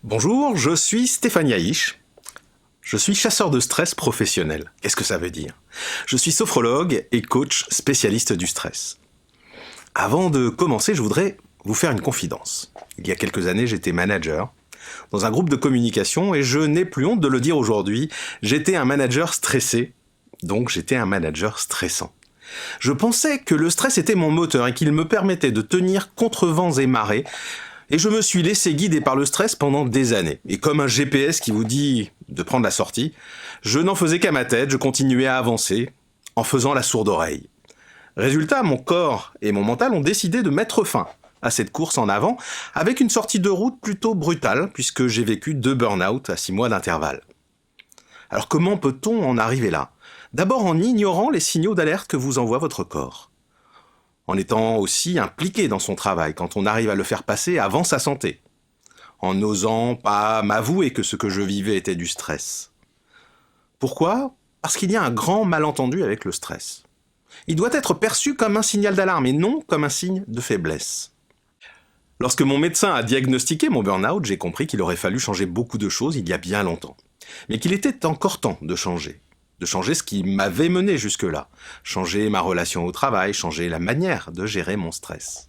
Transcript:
Bonjour, je suis Stéphane Yaïch. Je suis chasseur de stress professionnel. Qu'est-ce que ça veut dire? Je suis sophrologue et coach spécialiste du stress. Avant de commencer, je voudrais vous faire une confidence. Il y a quelques années, j'étais manager dans un groupe de communication et je n'ai plus honte de le dire aujourd'hui, j'étais un manager stressé, donc j'étais un manager stressant. Je pensais que le stress était mon moteur et qu'il me permettait de tenir contre vents et marées. Et je me suis laissé guider par le stress pendant des années. Et comme un GPS qui vous dit de prendre la sortie, je n'en faisais qu'à ma tête, je continuais à avancer en faisant la sourde oreille. Résultat, mon corps et mon mental ont décidé de mettre fin à cette course en avant avec une sortie de route plutôt brutale puisque j'ai vécu 2 burn-out à 6 mois d'intervalle. Alors comment peut-on en arriver là? D'abord en ignorant les signaux d'alerte que vous envoie votre corps. En étant aussi impliqué dans son travail quand on arrive à le faire passer avant sa santé. En n'osant pas m'avouer que ce que je vivais était du stress. Pourquoi? Parce qu'il y a un grand malentendu avec le stress. Il doit être perçu comme un signal d'alarme et non comme un signe de faiblesse. Lorsque mon médecin a diagnostiqué mon burn-out, j'ai compris qu'il aurait fallu changer beaucoup de choses il y a bien longtemps. Mais qu'il était encore temps de changer. De changer ce qui m'avait mené jusque-là. Changer ma relation au travail, changer la manière de gérer mon stress.